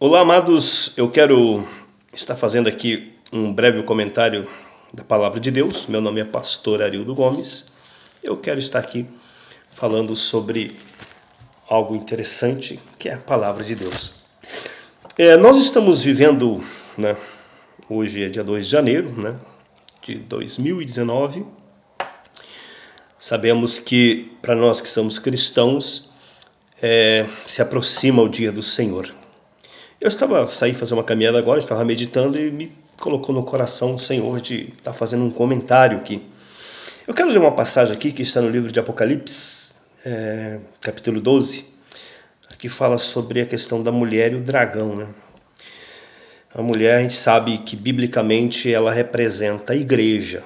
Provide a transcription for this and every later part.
Olá, amados. Eu quero estar fazendo aqui um breve comentário da Palavra de Deus. Meu nome é Pastor Arildo Gomes. Eu quero estar aqui falando sobre algo interessante, que é a Palavra de Deus. Nós estamos vivendo, hoje é dia 2 de janeiro, de 2019. Sabemos que, para nós que somos cristãos, se aproxima o dia do Senhor. Eu saí fazer uma caminhada agora, estava meditando e me colocou no coração o Senhor de estar fazendo um comentário aqui. Eu quero ler uma passagem aqui que está no livro de Apocalipse, capítulo 12, que fala sobre a questão da mulher e o dragão. A mulher, a gente sabe que biblicamente ela representa a igreja.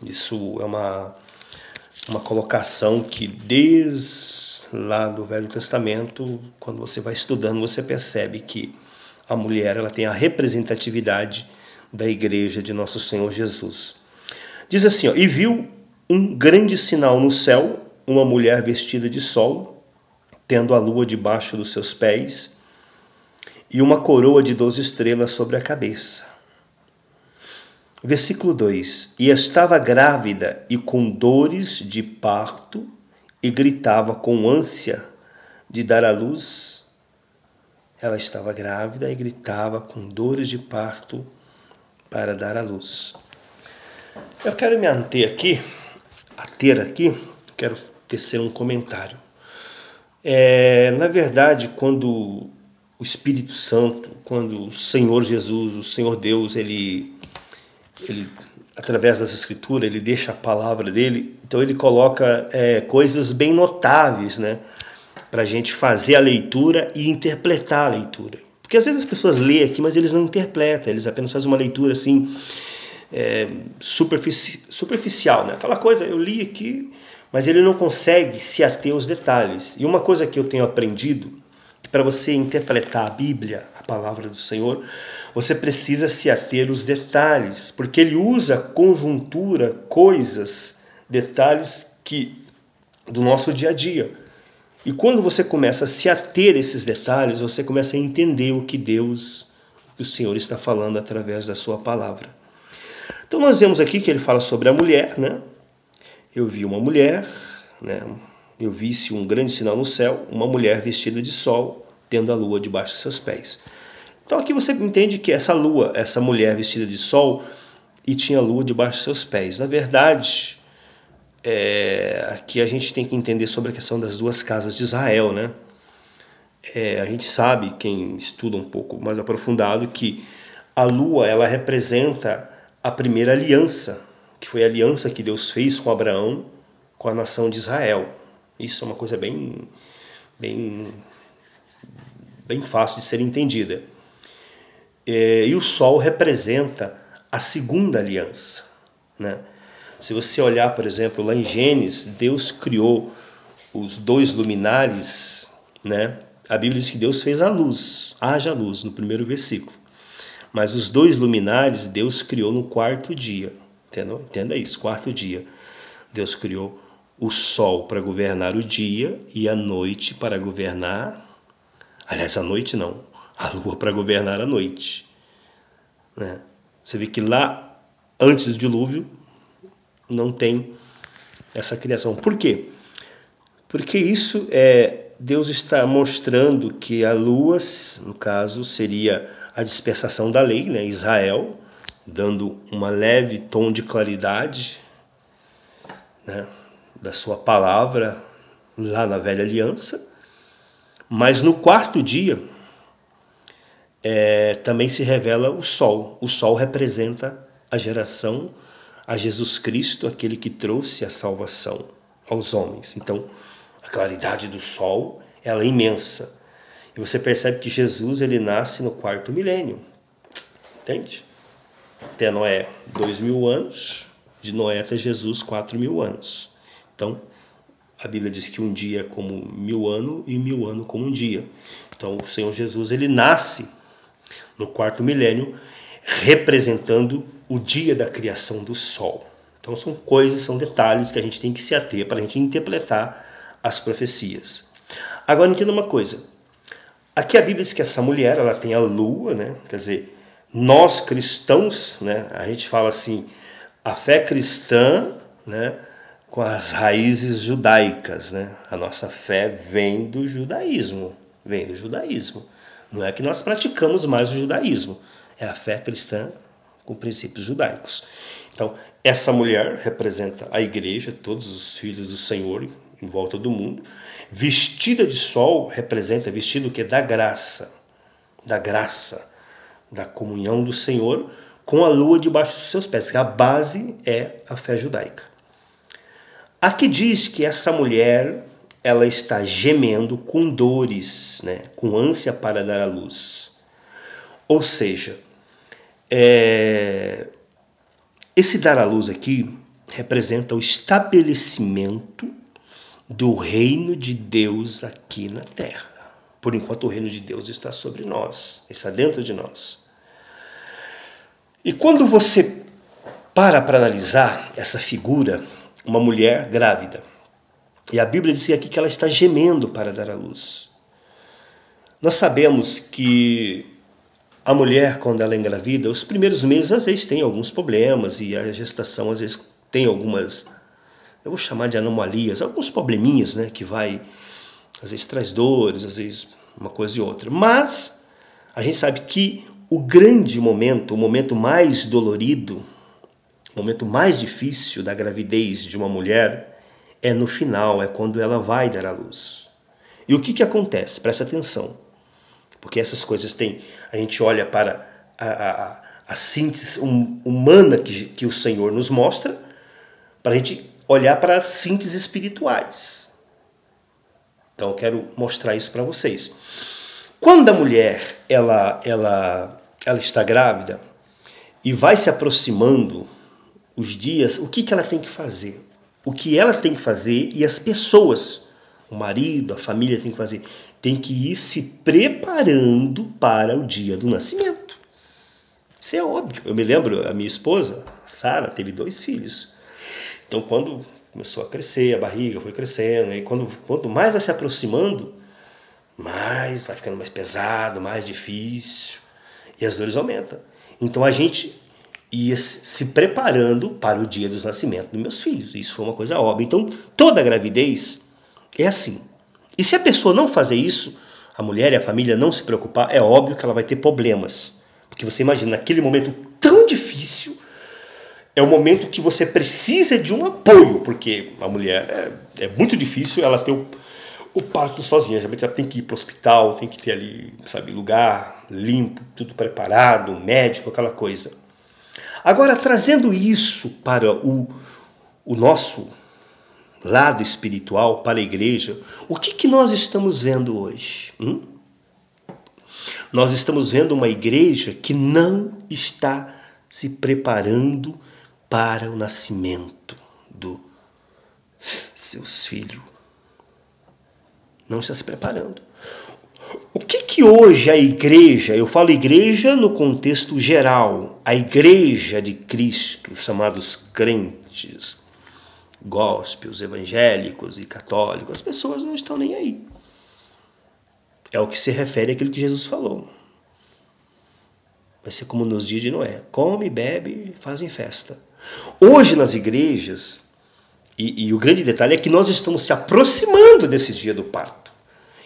Isso é uma colocação que desde lá do Velho Testamento, quando você vai estudando, você percebe que a mulher ela tem a representatividade da igreja de nosso Senhor Jesus. Diz assim, e viu um grande sinal no céu, uma mulher vestida de sol, tendo a lua debaixo dos seus pés, e uma coroa de 12 estrelas sobre a cabeça. Versículo 2, e estava grávida e com dores de parto, e gritava com ânsia de dar à luz. Ela estava grávida e gritava com dores de parto para dar à luz. Eu quero me ater aqui, quero tecer um comentário. Na verdade, quando o Espírito Santo, quando o Senhor Jesus, o Senhor Deus, ele através das Escrituras, ele deixa a palavra dele, então ele coloca coisas bem notáveis, para a gente fazer a leitura e interpretar a leitura. Porque às vezes as pessoas lêem aqui, mas eles não interpretam, eles apenas fazem uma leitura assim, superficial. Aquela coisa, eu li aqui, mas ele não consegue se ater aos detalhes. E uma coisa que eu tenho aprendido, que para você interpretar a Bíblia, a palavra do Senhor, você precisa se ater aos detalhes, porque ele usa conjuntura, coisas, detalhes do nosso dia a dia. E quando você começa a se ater a esses detalhes, você começa a entender o que o Senhor está falando através da sua palavra. Então nós vemos aqui que ele fala sobre a mulher, Eu vi uma mulher, Eu vi-se um grande sinal no céu, uma mulher vestida de sol, tendo a lua debaixo de seus pés. Então aqui você entende que essa mulher vestida de sol, e tinha a lua debaixo de seus pés. Na verdade, aqui a gente tem que entender sobre a questão das duas casas de Israel, A gente sabe, quem estuda um pouco mais aprofundado, que a lua ela representa a primeira aliança, que foi a aliança que Deus fez com Abraão, com a nação de Israel. Isso é uma coisa bem fácil de ser entendida. E o sol representa a segunda aliança, Se você olhar, por exemplo, lá em Gênesis, Deus criou os dois luminares, A Bíblia diz que Deus fez a luz, haja luz, no primeiro versículo. Mas os dois luminares Deus criou no quarto dia. Entenda isso, quarto dia. Deus criou o sol para governar o dia e a noite para governar... Aliás, a noite não, a lua para governar a noite. Você vê que lá, antes do dilúvio, não tem essa criação. Por quê? Porque isso Deus está mostrando que a lua, no caso, seria a dispensação da lei, Israel, dando uma leve tom de claridade, da sua palavra lá na velha aliança. Mas no quarto dia também se revela o sol. O sol representa a geração, a Jesus Cristo, aquele que trouxe a salvação aos homens. Então, a claridade do sol ela é imensa. E você percebe que Jesus ele nasce no quarto milênio. Entende? Até Noé, 2000 anos. De Noé até Jesus, 4000 anos. Então, a Bíblia diz que um dia é como 1000 anos e 1000 anos como um dia. Então, o Senhor Jesus ele nasce no quarto milênio, representando o dia da criação do sol. Então são detalhes que a gente tem que se ater para a gente interpretar as profecias. Agora entenda uma coisa, Aqui a Bíblia diz que essa mulher, ela tem a lua, né? Quer dizer, nós cristãos, né? A gente fala assim, a fé cristã, né? Com as raízes judaicas, né? A nossa fé vem do judaísmo, vem do judaísmo. Não é que nós praticamos mais o judaísmo, é a fé cristã com princípios judaicos. Então, essa mulher representa a igreja, todos os filhos do Senhor em volta do mundo. Vestida de sol representa vestido que da graça, da comunhão do Senhor com a lua debaixo dos seus pés, que a base é a fé judaica. Aqui diz que essa mulher, ela está gemendo com dores, né, com ânsia para dar à luz. Ou seja, esse dar à luz aqui representa o estabelecimento do reino de Deus aqui na terra. Por enquanto o reino de Deus está sobre nós, está dentro de nós. E quando você para analisar essa figura, uma mulher grávida, e a Bíblia diz aqui que ela está gemendo para dar à luz. Nós sabemos que a mulher, quando ela é engravida, os primeiros meses às vezes tem alguns problemas e a gestação às vezes tem algumas, eu vou chamar de anomalias, alguns probleminhas, né, que vai, às vezes traz dores, às vezes uma coisa e outra. Mas a gente sabe que o grande momento, o momento mais dolorido, o momento mais difícil da gravidez de uma mulher é no final, é quando ela vai dar à luz. E o que acontece? Presta atenção, porque essas coisas têm, a gente olha para a síntese humana que o Senhor nos mostra, para a gente olhar para as sínteses espirituais. Então eu quero mostrar isso para vocês. Quando a mulher ela está grávida e vai se aproximando os dias, o que ela tem que fazer? O que ela tem que fazer e as pessoas, o marido, a família tem que fazer? Tem que ir se preparando para o dia do nascimento. Isso é óbvio. Eu me lembro, a minha esposa, Sara, teve 2 filhos. Então, quando começou a crescer, a barriga foi crescendo, e quanto mais vai se aproximando, mais vai ficando mais pesado, mais difícil, e as dores aumentam. Então, a gente ia se preparando para o dia dos nascimentos dos meus filhos. Isso foi uma coisa óbvia. Então, toda gravidez é assim. E se a pessoa não fazer isso, a mulher e a família não se preocupar, é óbvio que ela vai ter problemas. Porque você imagina, naquele momento tão difícil, é o momento que você precisa de um apoio, porque a mulher é muito difícil ela ter o parto sozinha. Geralmente ela tem que ir para o hospital, tem que ter ali, sabe, lugar limpo, tudo preparado, médico, aquela coisa. Agora, trazendo isso para o nosso lado espiritual, para a igreja, o que nós estamos vendo hoje? Nós estamos vendo uma igreja que não está se preparando para o nascimento dos seus filhos. Não está se preparando. O que hoje a igreja, eu falo igreja no contexto geral, a igreja de Cristo, chamados crentes, gospels, evangélicos e católicos, as pessoas não estão nem aí. É o que se refere àquilo que Jesus falou. Vai ser como nos dias de Noé. Come, bebe, fazem festa. Hoje nas igrejas, e o grande detalhe é que nós estamos se aproximando desse dia do parto.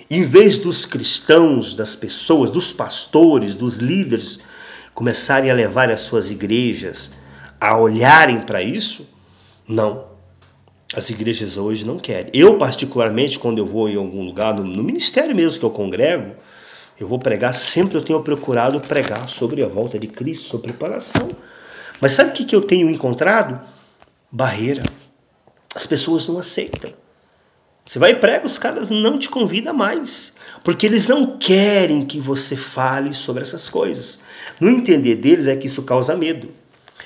Em vez dos cristãos, das pessoas, dos pastores, dos líderes começarem a levar as suas igrejas a olharem para isso, não. As igrejas hoje não querem. Eu, particularmente, quando eu vou em algum lugar, no ministério mesmo que eu congrego, eu vou pregar, sempre eu tenho procurado pregar sobre a volta de Cristo, sobre preparação. Mas sabe o que eu tenho encontrado? Barreira. As pessoas não aceitam. Você vai e prega, os caras não te convidam mais, porque eles não querem que você fale sobre essas coisas. No entender deles é que isso causa medo.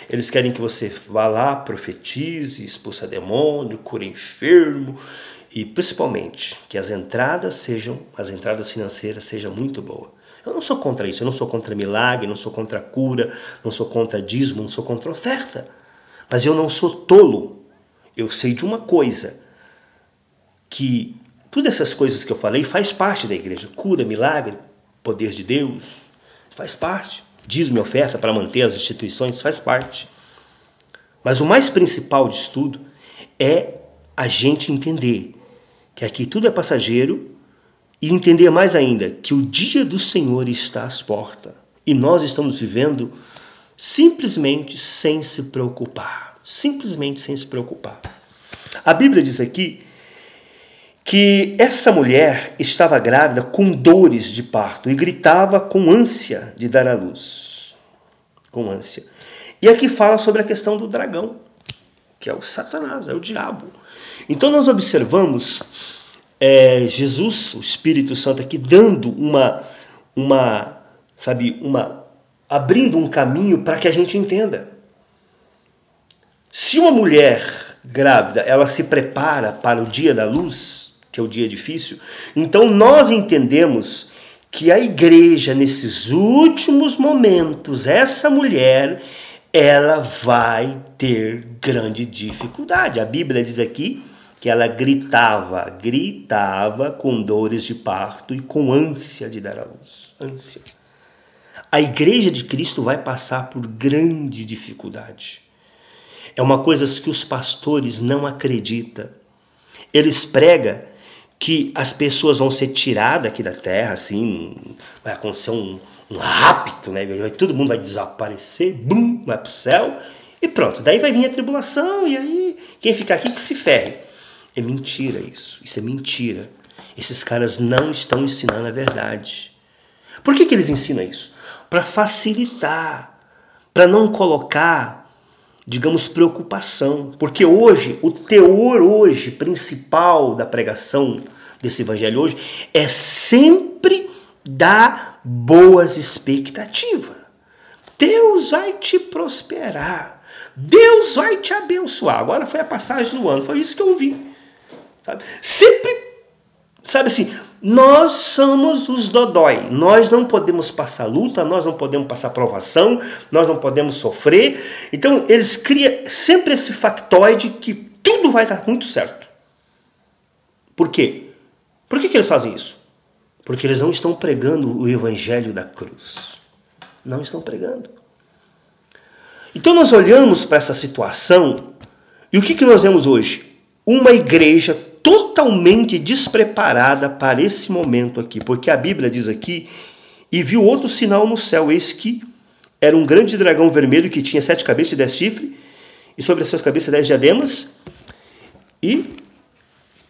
Eles querem que você vá lá, profetize, expulsa demônio, cure enfermo e principalmente que as entradas financeiras sejam muito boas. Eu não sou contra isso, eu não sou contra milagre, não sou contra cura, não sou contra dízimo, não sou contra oferta. Mas eu não sou tolo. Eu sei de uma coisa, que todas essas coisas que eu falei faz parte da igreja. Cura, milagre, poder de Deus, faz parte. Dízimo e oferta para manter as instituições, faz parte. Mas o mais principal disso tudo é a gente entender que aqui tudo é passageiro e entender mais ainda que o dia do Senhor está às portas e nós estamos vivendo simplesmente sem se preocupar. Simplesmente sem se preocupar. A Bíblia diz aqui que essa mulher estava grávida com dores de parto e gritava com ânsia de dar à luz. Com ânsia. E aqui fala sobre a questão do dragão, que é o Satanás, é o diabo. Então nós observamos Jesus, o Espírito Santo aqui, dando abrindo um caminho para que a gente entenda. Se uma mulher grávida, ela se prepara para o dia da luz, que é o dia difícil, então nós entendemos que a igreja, nesses últimos momentos, essa mulher, ela vai ter grande dificuldade. A Bíblia diz aqui que ela gritava com dores de parto e com ânsia de dar à luz. Ânsia. A igreja de Cristo vai passar por grande dificuldade. É uma coisa que os pastores não acreditam. Eles pregam que as pessoas vão ser tiradas aqui da terra, assim, vai acontecer um rapto, né? Todo mundo vai desaparecer, bum, vai para o céu e pronto. Daí vai vir a tribulação e aí quem ficar aqui que se ferre. É mentira isso é mentira. Esses caras não estão ensinando a verdade. Por que eles ensinam isso? Para facilitar, para não colocar, digamos, preocupação. Porque hoje, o teor hoje principal da pregação desse evangelho hoje é sempre dar boas expectativas. Deus vai te prosperar. Deus vai te abençoar. Agora foi a passagem do ano, foi isso que eu ouvi. Sabe? Sempre, sabe assim, nós somos os dodói. Nós não podemos passar luta, nós não podemos passar provação, nós não podemos sofrer. Então eles criam sempre esse factoide que tudo vai dar muito certo. Por quê? Por que eles fazem isso? Porque eles não estão pregando o evangelho da cruz. Não estão pregando. Então nós olhamos para essa situação e o que nós vemos hoje? Uma igreja totalmente despreparada para esse momento aqui. Porque a Bíblia diz aqui, e viu outro sinal no céu, eis que era um grande dragão vermelho que tinha 7 cabeças e 10 chifres, e sobre as suas cabeças 10 diademas, e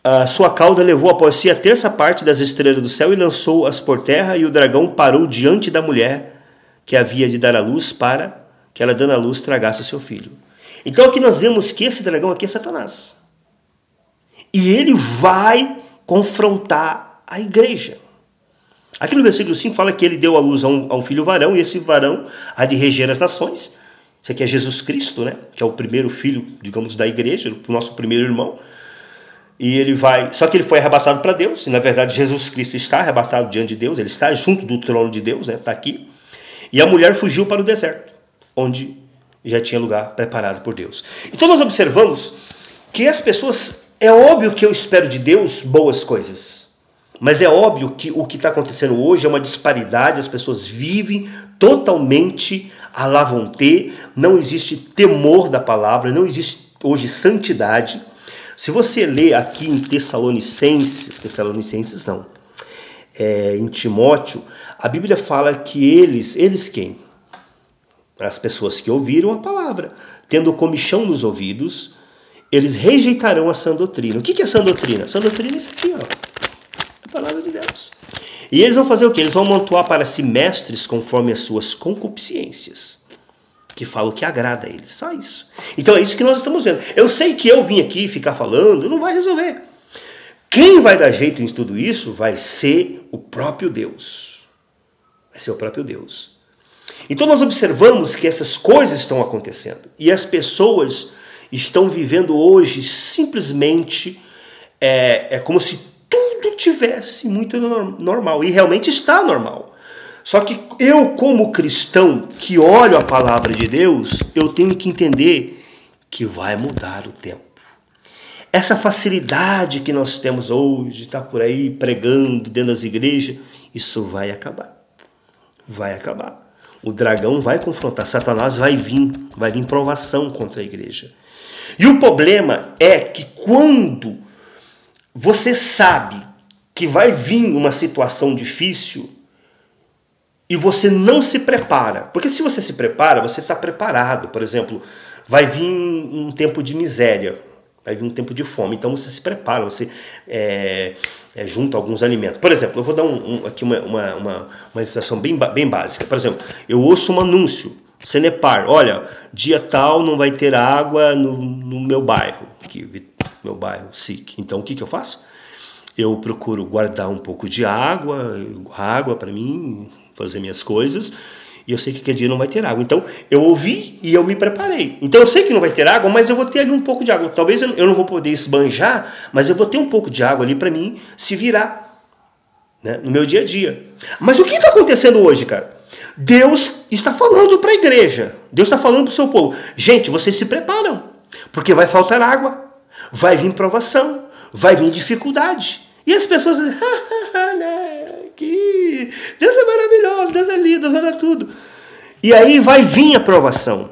a sua cauda levou após si a terça parte das estrelas do céu e lançou-as por terra, e o dragão parou diante da mulher que havia de dar à luz para que ela, dando à luz, tragasse o seu filho. Então aqui nós vemos que esse dragão aqui é Satanás. E ele vai confrontar a igreja. Aqui no versículo 5 fala que ele deu à luz a um filho varão, e esse varão há de reger as nações. Isso aqui é Jesus Cristo, né? Que é o primeiro filho, digamos, da igreja, o nosso primeiro irmão. E ele vai, só que ele foi arrebatado para Deus, e na verdade Jesus Cristo está arrebatado diante de Deus, ele está junto do trono de Deus, né? Está aqui. E a mulher fugiu para o deserto, onde já tinha lugar preparado por Deus. Então nós observamos que as pessoas, é óbvio que eu espero de Deus boas coisas, mas é óbvio que o que está acontecendo hoje é uma disparidade, as pessoas vivem totalmente à la vontade, não existe temor da palavra, não existe hoje santidade. Se você ler aqui em Tessalonicenses não, em Timóteo, a Bíblia fala que eles quem? As pessoas que ouviram a palavra, tendo comichão nos ouvidos, eles rejeitarão a sã doutrina. O que é a sã doutrina? A sã doutrina é isso aqui, ó, a palavra de Deus. E eles vão fazer o quê? Eles vão amontoar para si mestres conforme as suas concupiscências, que falam o que agrada a eles, só isso. Então é isso que nós estamos vendo. Eu sei que eu vim aqui ficar falando, não vai resolver. Quem vai dar jeito em tudo isso vai ser o próprio Deus. Vai ser o próprio Deus. Então nós observamos que essas coisas estão acontecendo. E as pessoas estão vivendo hoje simplesmente, como se tudo tivesse muito normal. E realmente está normal. Só que eu, como cristão, que olho a palavra de Deus, eu tenho que entender que vai mudar o tempo. Essa facilidade que nós temos hoje, de estar por aí pregando dentro das igrejas, isso vai acabar. vai acabar. O dragão vai confrontar, Satanás vai vir provação contra a igreja. E o problema é que quando você sabe que vai vir uma situação difícil e você não se prepara, porque se você se prepara, você está preparado. Por exemplo, vai vir um tempo de miséria, vai vir um tempo de fome, então você se prepara, você junta alguns alimentos. Por exemplo, eu vou dar aqui uma ilustração bem básica. Por exemplo, eu ouço um anúncio, Cenepar, olha, dia tal não vai ter água no meu bairro, aqui, meu bairro SIC. Então o que eu faço? Eu procuro guardar um pouco de água para mim, fazer minhas coisas, e eu sei que aquele dia não vai ter água. Então, eu ouvi e eu me preparei. Então, eu sei que não vai ter água, mas eu vou ter ali um pouco de água. Talvez eu não vou poder esbanjar, mas eu vou ter um pouco de água ali para mim se virar, né, no meu dia a dia. Mas o que está acontecendo hoje, cara? Deus está falando para a igreja. Deus está falando para o seu povo. Gente, vocês se preparam, porque vai faltar água, vai vir provação, vai vir dificuldade. E as pessoas dizem, né, que Deus é maravilhoso, Deus é lindo, Deus é tudo. E aí vai vir a provação.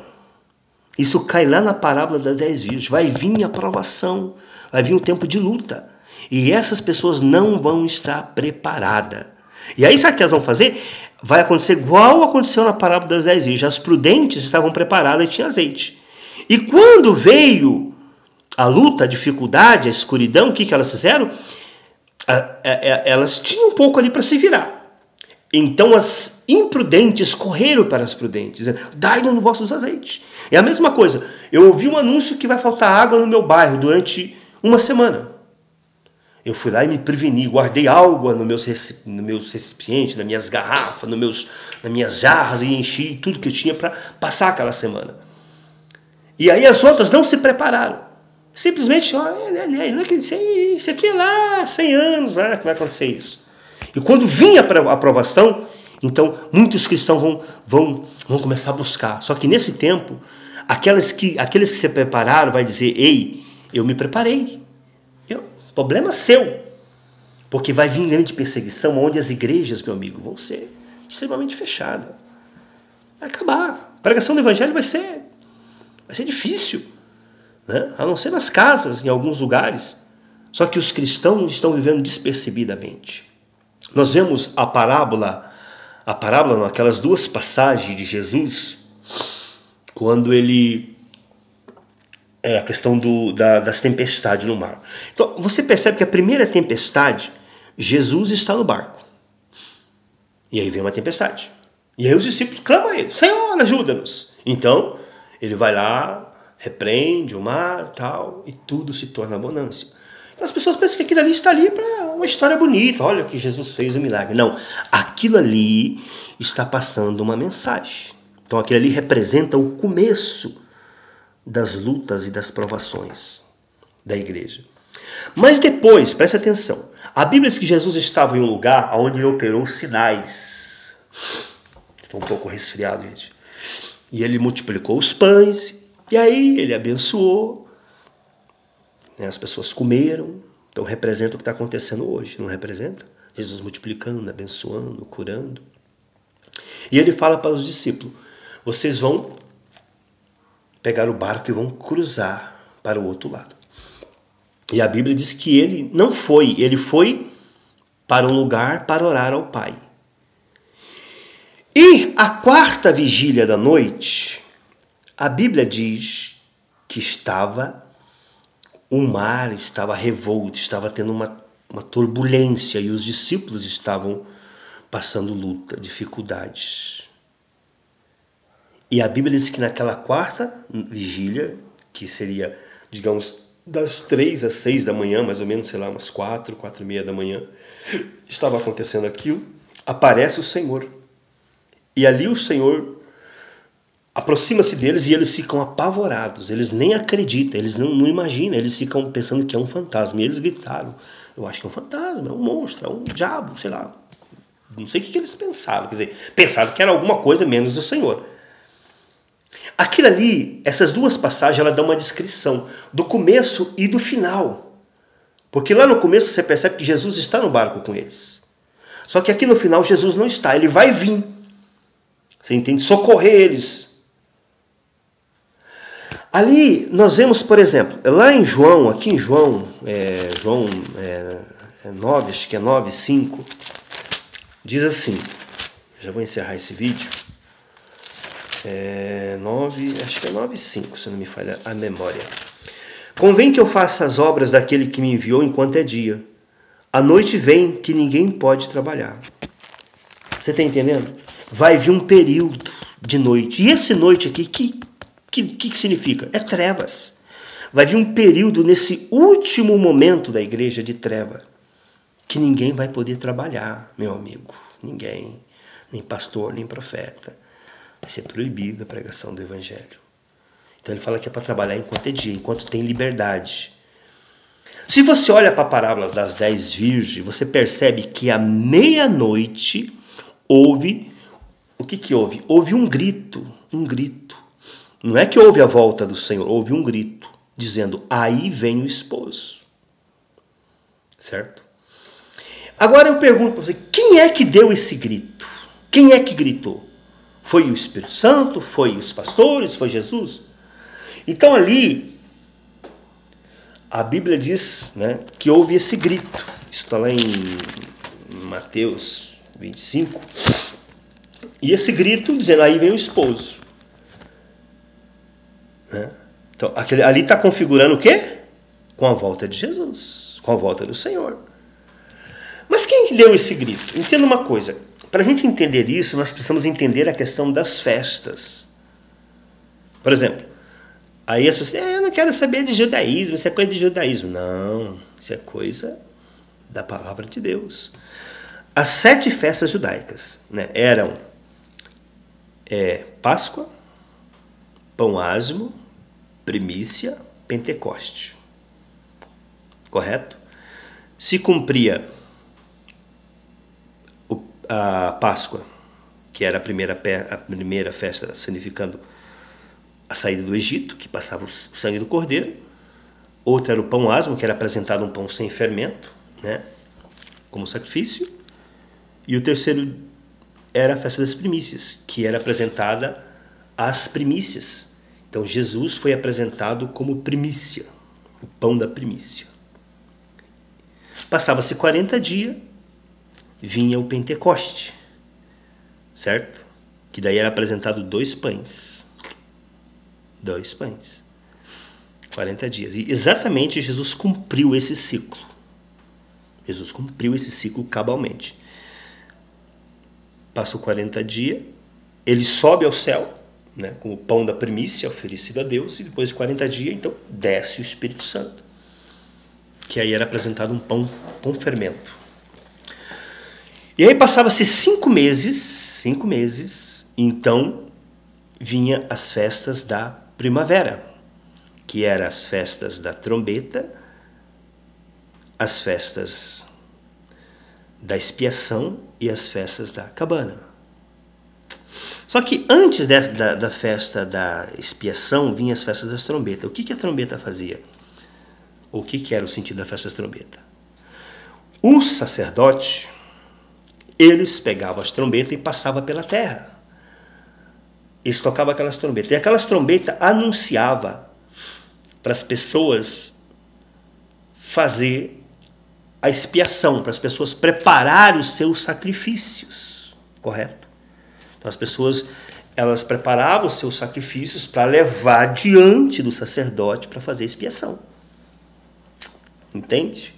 Isso cai lá na parábola das 10 virgens. Vai vir a provação, vai vir um tempo de luta. E essas pessoas não vão estar preparadas. E aí sabe o que elas vão fazer? Vai acontecer igual aconteceu na parábola das 10 virgens. As prudentes estavam preparadas e tinham azeite. E quando veio a luta, a dificuldade, a escuridão, o que elas fizeram? Elas tinham um pouco ali para se virar. Então as imprudentes correram para as prudentes, dizendo, dai-nos nos vossos azeites. É a mesma coisa. Eu ouvi um anúncio que vai faltar água no meu bairro durante uma semana. Eu fui lá e me preveni, guardei água no meus recipientes, nas minhas garrafas, nas minhas jarras, e enchi tudo que eu tinha para passar aquela semana. E aí as outras não se prepararam. Simplesmente, isso aqui é lá 100 anos, que vai acontecer isso. E quando vinha a aprovação, então muitos cristãos vão começar a buscar. Só que nesse tempo, aqueles que se prepararam vai dizer, ei, eu me preparei. Problema seu. Porque vai vir grande perseguição, onde as igrejas, meu amigo, vão ser extremamente fechadas. Vai acabar. A pregação do evangelho vai ser difícil. Né? A não ser nas casas, em alguns lugares. Só que os cristãos estão vivendo despercebidamente. Nós vemos a parábola, aquelas duas passagens de Jesus, quando ele... a questão das tempestades no mar. Então, você percebe que a primeira tempestade, Jesus está no barco. E aí vem uma tempestade. E aí os discípulos clamam a ele, Senhor, ajuda-nos. Então, ele vai lá, repreende o mar tal, e tudo se torna bonança. Então as pessoas pensam que aquilo ali está ali para uma história bonita. Olha que Jesus fez um milagre. Não, aquilo ali está passando uma mensagem. Então aquilo ali representa o começo das lutas e das provações da igreja. Mas depois, preste atenção, a Bíblia diz que Jesus estava em um lugar onde ele operou sinais. Estou um pouco resfriado, gente. E ele multiplicou os pães, e aí ele abençoou. As pessoas comeram, então representa o que está acontecendo hoje, não representa? Jesus multiplicando, abençoando, curando. E ele fala para os discípulos, vocês vão pegar o barco e vão cruzar para o outro lado. E a Bíblia diz que ele não foi, ele foi para um lugar para orar ao Pai. E a quarta vigília da noite, a Bíblia diz que o mar estava revolto, estava tendo uma turbulência e os discípulos estavam passando luta, dificuldades. E a Bíblia diz que naquela quarta vigília, que seria, digamos, das 3 às 6 da manhã, mais ou menos, sei lá, umas 4h30 da manhã, estava acontecendo aquilo, aparece o Senhor. E ali o Senhor aproxima-se deles e eles ficam apavorados, eles nem acreditam, eles não imaginam, eles ficam pensando que é um fantasma. E eles gritaram, eu acho que é um fantasma, é um monstro, é um diabo, sei lá. Não sei o que eles pensaram, quer dizer, pensaram que era alguma coisa menos o Senhor. Aquilo ali, essas duas passagens, ela dão uma descrição do começo e do final. Porque lá no começo você percebe que Jesus está no barco com eles. Só que aqui no final Jesus não está, ele vai vir. Você entende? Socorrer eles. Ali nós vemos, por exemplo, lá em João, aqui em João 9, acho que é 9:5, diz assim, já vou encerrar esse vídeo, acho que é 9:5, se não me falha a memória. Convém que eu faça as obras daquele que me enviou enquanto é dia. A noite vem que ninguém pode trabalhar. Você está entendendo? Vai vir um período de noite. E esse noite aqui, que significa? É trevas. Vai vir um período nesse último momento da igreja de treva, que ninguém vai poder trabalhar, meu amigo. Ninguém. Nem pastor, nem profeta. Vai ser proibida a pregação do evangelho. Então ele fala que é para trabalhar enquanto é dia, enquanto tem liberdade. Se você olha para a parábola das 10 virgens, você percebe que à meia-noite houve... O que houve? Houve um grito. Não é que houve a volta do Senhor, houve um grito, dizendo, aí vem o esposo. Certo? Agora eu pergunto para você, quem é que deu esse grito? Quem é que gritou? Foi o Espírito Santo? Foi os pastores? Foi Jesus? Então ali, a Bíblia diz, né, que houve esse grito. Isso está lá em Mateus 25. E esse grito dizendo, aí vem o esposo. Né? Então, ali está configurando o quê? Com a volta de Jesus, com a volta do Senhor. Mas quem que deu esse grito? Entenda uma coisa, para a gente entender isso, nós precisamos entender a questão das festas. Por exemplo, aí as pessoas dizem, eu não quero saber de judaísmo, isso é coisa de judaísmo. Não, isso é coisa da palavra de Deus. As 7 festas judaicas, né, eram Páscoa, Pão Ázimo, Primícia, Pentecoste. Correto? Se cumpria a Páscoa, que era a primeira festa significando a saída do Egito, que passava o sangue do cordeiro. Outra era o Pão Ázimo, que era apresentado um pão sem fermento, né, como sacrifício. E o terceiro era a festa das primícias, que era apresentada as primícias. Então Jesus foi apresentado como primícia, o pão da primícia. Passava-se 40 dias, vinha o Pentecoste, certo? Que daí era apresentado 2 pães. 2 pães. 40 dias. E exatamente Jesus cumpriu esse ciclo. Jesus cumpriu esse ciclo cabalmente. Passou 40 dias, ele sobe ao céu, né, com o pão da primícia oferecido a Deus, e depois de 40 dias, então, desce o Espírito Santo, que aí era apresentado um pão com fermento. E aí passava-se 5 meses, então vinha as festas da primavera, que eram as festas da trombeta, as festas da expiação e as festas da cabana. Só que antes da festa da expiação, vinha as festas das trombetas. O que a trombeta fazia? O que era o sentido da festa das trombetas? Os sacerdotes, eles pegavam as trombetas e passavam pela terra. Eles tocavam aquelas trombetas. E aquelas trombetas anunciavam para as pessoas fazer a expiação, para as pessoas prepararem os seus sacrifícios, correto? Então as pessoas, elas preparavam os seus sacrifícios para levar diante do sacerdote para fazer a expiação. Entende?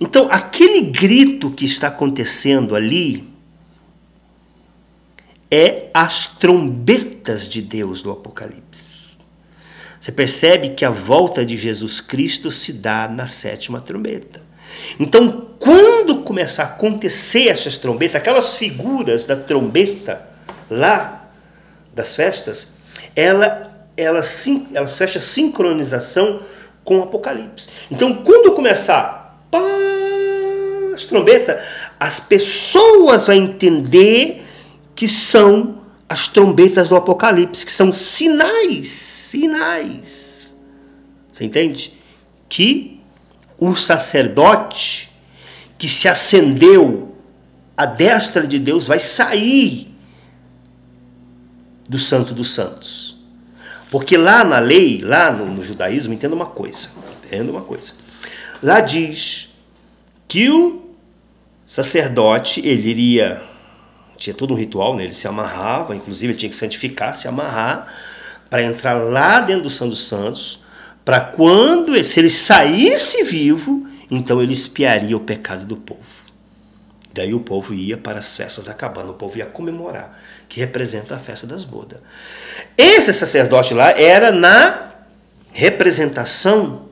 Então aquele grito que está acontecendo ali é as trombetas de Deus do Apocalipse. Você percebe que a volta de Jesus Cristo se dá na 7ª trombeta. Então, quando começar a acontecer essas trombetas, aquelas figuras da trombeta lá das festas, elas fecham sincronização com o Apocalipse. Então, quando começar as trombetas, as pessoas vão entender que são as trombetas do Apocalipse, que são sinais. Você entende? Que o sacerdote que se acendeu à destra de Deus vai sair do Santo dos Santos. Porque lá na lei, lá no judaísmo, entenda uma coisa. Lá diz que o sacerdote, ele iria, tinha todo um ritual, né? Ele se amarrava, inclusive ele tinha que santificar, se amarrar, para entrar lá dentro do Santo dos Santos, para quando, se ele saísse vivo, então ele expiaria o pecado do povo. Daí o povo ia para as festas da cabana, o povo ia comemorar, que representa a festa das bodas. Esse sacerdote lá era na representação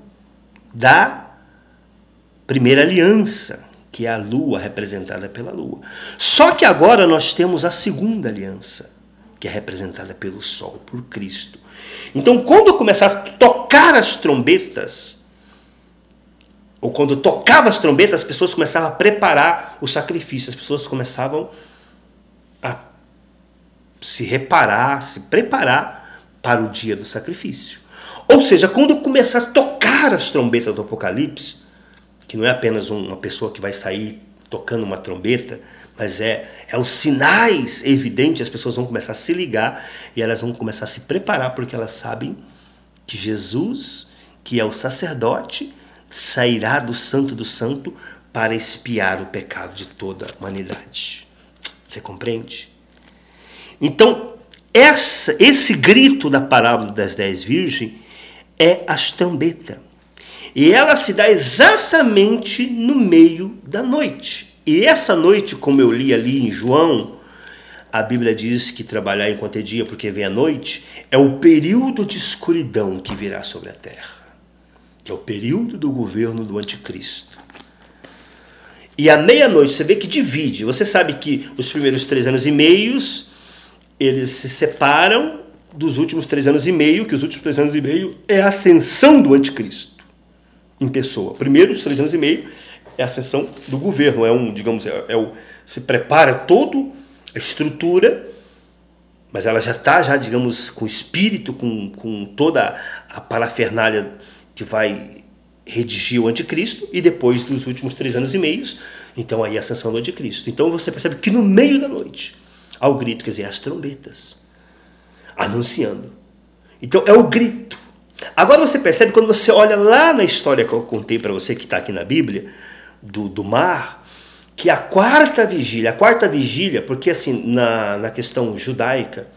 da primeira aliança, que é a lua, representada pela lua. Só que agora nós temos a segunda aliança, que é representada pelo sol, por Cristo. Então, quando começar a tocar as trombetas, ou quando tocava as trombetas, as pessoas começavam a preparar o sacrifício, as pessoas começavam a se preparar para o dia do sacrifício. Ou seja, quando começar a tocar as trombetas do Apocalipse, que não é apenas uma pessoa que vai sair tocando uma trombeta, mas é os sinais evidentes, as pessoas vão começar a se ligar e elas vão começar a se preparar, porque elas sabem que Jesus, que é o sacerdote, sairá do Santo do Santo para expiar o pecado de toda a humanidade. Você compreende? Então, esse grito da parábola das 10 virgens é as trombetas. E ela se dá exatamente no meio da noite. E essa noite, como eu li ali em João, a Bíblia diz que trabalhar enquanto é dia porque vem a noite, é o período de escuridão que virá sobre a terra. É o período do governo do anticristo. E à meia-noite, você vê que divide. Você sabe que os primeiros 3 anos e meio, eles se separam dos últimos 3 anos e meio, que os últimos 3 anos e meio é a ascensão do anticristo em pessoa. Primeiros 3 anos e meio é a ascensão do governo, se prepara toda a estrutura, mas ela já está, digamos, com espírito, com toda a parafernália que vai redigir o anticristo, e depois dos últimos 3 anos e meio, então aí a ascensão do anticristo. Então você percebe que no meio da noite, há o grito, quer dizer, as trombetas, anunciando. Então é o grito. Agora você percebe, quando você olha lá na história que eu contei para você, que está aqui na Bíblia, do mar, que a quarta vigília, porque assim, na questão judaica,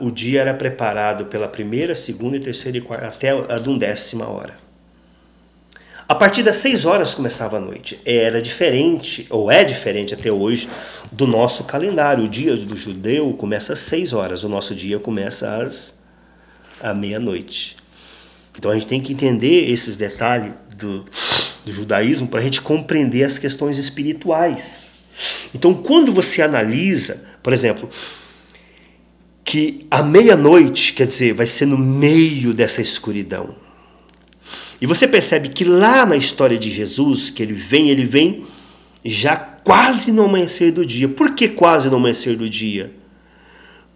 o dia era preparado pela primeira, segunda e terceira e quarta, até a 11ª hora. A partir das 6 horas começava a noite. Era diferente, ou é diferente até hoje, do nosso calendário. O dia do judeu começa às 6 horas, o nosso dia começa à meia-noite. Então a gente tem que entender esses detalhes do judaísmo para a gente compreender as questões espirituais. Então quando você analisa, por exemplo, que a meia-noite, quer dizer, vai ser no meio dessa escuridão. E você percebe que lá na história de Jesus, que ele vem já quase no amanhecer do dia. Por que quase no amanhecer do dia?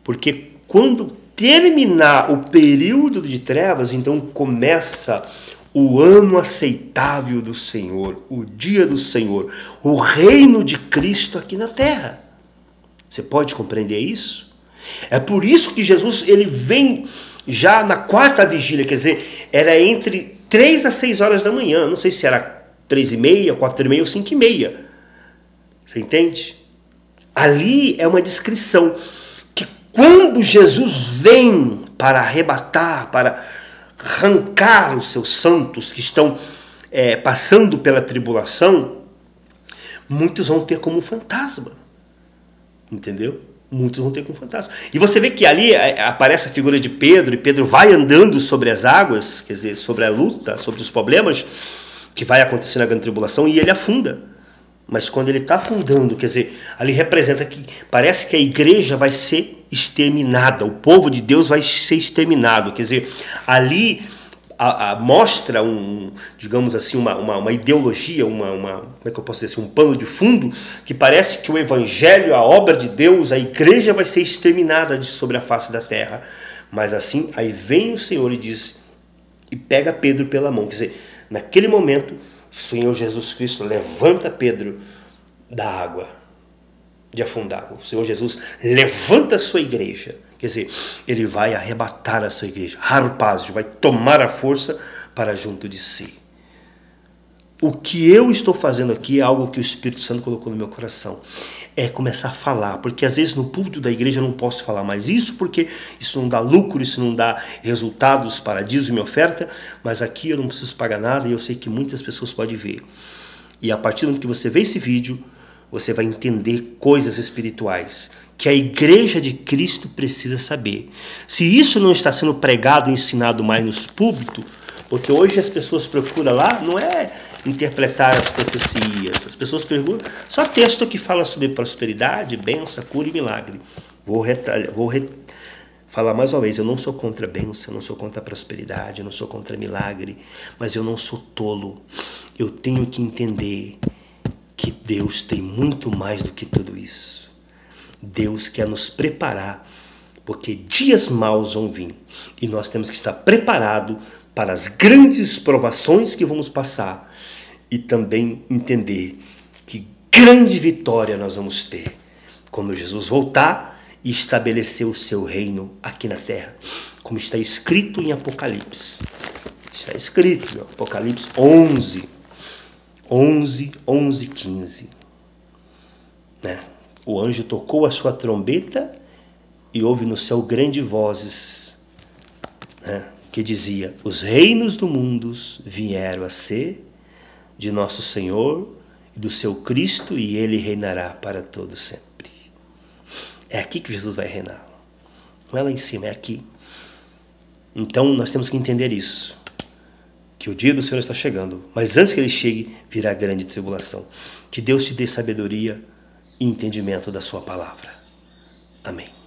Porque quando terminar o período de trevas, então começa o ano aceitável do Senhor, o dia do Senhor, o reino de Cristo aqui na terra. Você pode compreender isso? É por isso que Jesus ele vem já na quarta vigília, quer dizer, era entre 3 a 6 horas da manhã, não sei se era 3h30, 4h30 ou 5h30. Você entende? Ali é uma descrição que quando Jesus vem para arrebatar, para arrancar os seus santos que estão passando pela tribulação, muitos vão ter como um fantasma. Entendeu? Muitos vão ter como fantasma. E você vê que ali aparece a figura de Pedro, e Pedro vai andando sobre as águas, quer dizer, sobre a luta, sobre os problemas que vai acontecer na grande tribulação, e ele afunda. Mas quando ele está afundando, quer dizer, ali representa que parece que a igreja vai ser exterminada, o povo de Deus vai ser exterminado. Quer dizer, ali mostra digamos assim, uma ideologia, como é que eu posso dizer assim, um pano de fundo, que parece que o evangelho, a obra de Deus, a igreja vai ser exterminada sobre a face da terra. Mas assim, aí vem o Senhor e diz, e pega Pedro pela mão. Quer dizer, naquele momento, o Senhor Jesus Cristo levanta Pedro da água. de afundar. O Senhor Jesus levanta a sua igreja. Quer dizer, ele vai arrebatar a sua igreja. Harpazio, vai tomar a força para junto de si. O que eu estou fazendo aqui é algo que o Espírito Santo colocou no meu coração. É começar a falar, porque às vezes no púlpito da igreja eu não posso falar mais isso, porque isso não dá lucro, isso não dá resultados para dízimo e oferta, mas aqui eu não preciso pagar nada e eu sei que muitas pessoas podem ver. E a partir do momento que você vê esse vídeo, você vai entender coisas espirituais que a igreja de Cristo precisa saber. Se isso não está sendo pregado e ensinado mais nos púlpitos, porque hoje as pessoas procuram lá, não é interpretar as profecias, as pessoas perguntam, só texto que fala sobre prosperidade, bênção, cura e milagre. Vou falar mais uma vez, eu não sou contra a bênção, eu não sou contra a prosperidade, eu não sou contra milagre, mas eu não sou tolo. Eu tenho que entender que Deus tem muito mais do que tudo isso. Deus quer nos preparar, porque dias maus vão vir, e nós temos que estar preparados para as grandes provações que vamos passar, e também entender que grande vitória nós vamos ter quando Jesus voltar e estabelecer o seu reino aqui na terra, como está escrito em Apocalipse. Está escrito em Apocalipse 11, 15. Né? O anjo tocou a sua trombeta e houve no céu grandes vozes, né, que dizia: os reinos do mundo vieram a ser de nosso Senhor e do seu Cristo, e ele reinará para todo sempre. É aqui que Jesus vai reinar. Não é lá em cima, é aqui. Então nós temos que entender isso, que o dia do Senhor está chegando, mas antes que ele chegue, virá grande tribulação. Que Deus te dê sabedoria e entendimento da sua palavra. Amém.